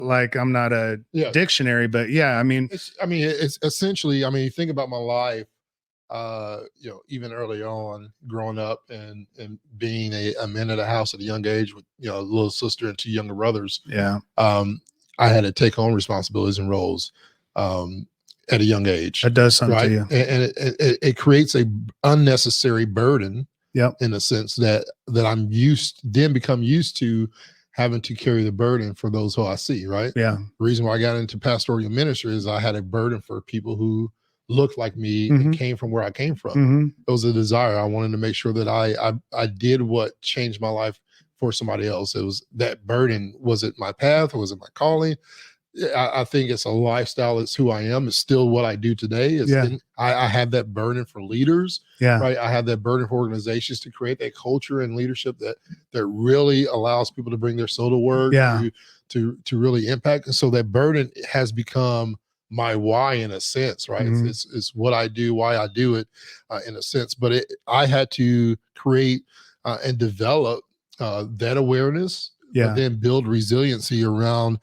like I'm not a Yeah. dictionary, but yeah, I mean, It's essentially, you think about my life, even early on growing up and being a man of the house at a young age with, a little sister and two younger brothers. yeah, Um, I had to take on responsibilities and roles, at a young age, that does something to right? you. And it creates a unnecessary burden Yep. in a sense that become used to having to carry the burden for those who I see, right? Yeah. The reason why I got into pastoral ministry is I had a burden for people who looked like me and Mm-hmm. came from where I came from. Mm-hmm. It was a desire. I wanted to make sure that I did what changed my life for somebody else. It was that burden. Was it my path or was it my calling? I think it's a lifestyle. It's who I am. It's still what I do today. Yeah. I have that burden for leaders, Yeah. right? I have that burden for organizations to create that culture and leadership that really allows people to bring their soul to work, Yeah. to really impact. And so that burden has become my why in a sense, right? Mhm. It's what I do, why I do it, in a sense. But I had to create and develop that awareness, Yeah. but then build resiliency around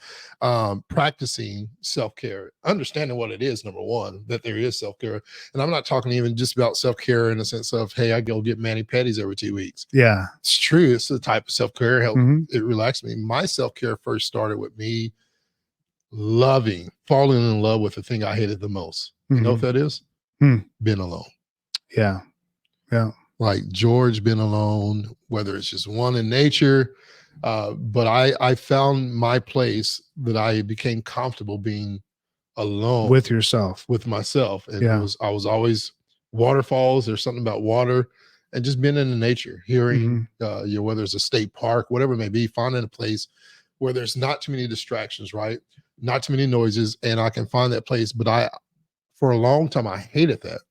practicing self-care, understanding what it is. Number one, that there is self-care. And I'm not talking even just about self-care in the sense of, hey, I go get mani-pedis every 2 weeks. Yeah. It's true. It's the type of self-care help. Mhm. It relaxed me. My self-care first started with me falling in love with the thing I hated the most. You know what that is? Being alone. Yeah. Yeah. Like George being alone, whether it's just one in nature. But I found my place that I became comfortable being alone With yourself. with myself. And Yeah. I was always waterfalls. There's something about water and just being in the nature, hearing, whether it's a state park, whatever it may be, finding a place where there's not too many distractions, right? Not too many noises. And I can find that place. But for a long time, I hated that.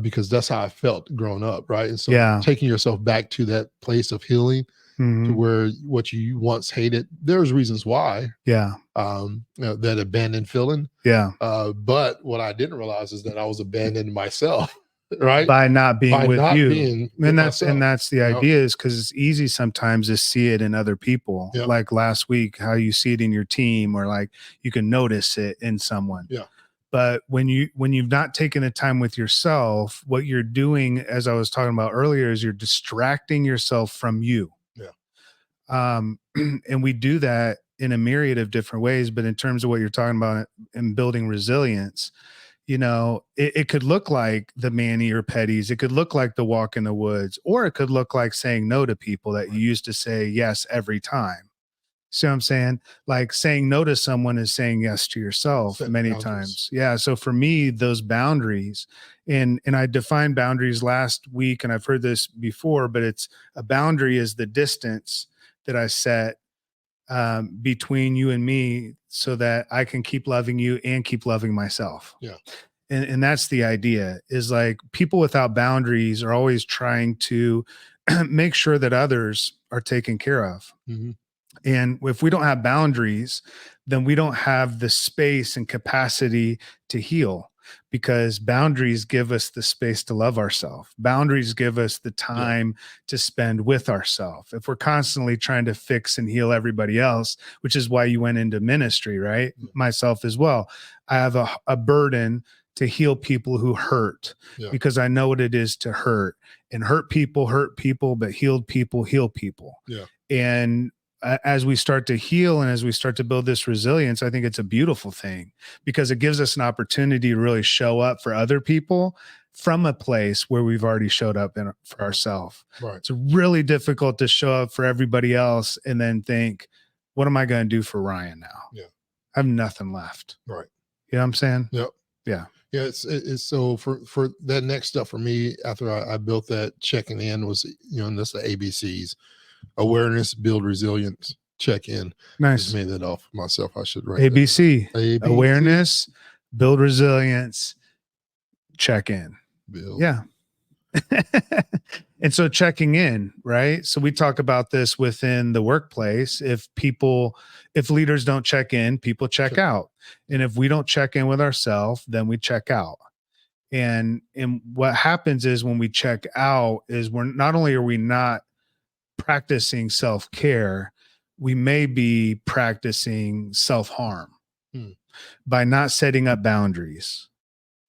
Because that's how I felt growing up, right? And so Yeah. taking yourself back to that place of healing, to where what you once hated, there's reasons why. Yeah. That abandoned feeling. Yeah. But what I didn't realize is that I was abandoning myself, right? By not being with you. And that's the idea, is because it's easy sometimes to see it in other people. Yep. Like last week, how you see it in your team, or like you can notice it in someone. Yeah. But when you've not taken the time with yourself, what you're doing, as I was talking about earlier, is you're distracting yourself from you. Yeah. And we do that in a myriad of different ways. But in terms of what you're talking about in building resilience, it could look like the mani or petties. It could look like the walk in the woods, or it could look like saying no to people that you used to say yes every time. See what I'm saying? Like saying no to someone is saying yes to yourself many times. Yeah. So for me, those boundaries, and I defined boundaries last week, and I've heard this before, but it's a boundary is the distance that I set between you and me, so that I can keep loving you and keep loving myself. Yeah. And that's the idea, is like people without boundaries are always trying to make sure that others are taken care of. And if we don't have boundaries, then we don't have the space and capacity to heal, because boundaries give us the space to love ourselves. Boundaries give us the time to spend with ourselves. If we're constantly trying to fix and heal everybody else, which is why you went into ministry, right? Myself as well. I have a burden to heal people who hurt, because I know what it is to hurt. And hurt people, but healed people heal people. Yeah. And as we start to heal and as we start to build this resilience, I think it's a beautiful thing, because it gives us an opportunity to really show up for other people from a place where we've already showed up for ourselves. Right. It's really difficult to show up for everybody else and then think, what am I going to do for Ryan now? Yeah. I have nothing left. Right. You know what I'm saying? Yep. Yeah. Yeah. It's so for that next step for me, after I built that checking in, was, and that's the ABCs: awareness, build resilience, check in. Nice. Just made that off myself. I should write ABC. ABC. Awareness, build resilience, check in. Build. Yeah. And so checking in, right? So we talk about this within the workplace. If leaders don't check in, people check out. And if we don't check in with ourselves, then we check out. And what happens is, when we check out, is we're not only are we not practicing self-care, we may be practicing self-harm Hmm. by not setting up boundaries.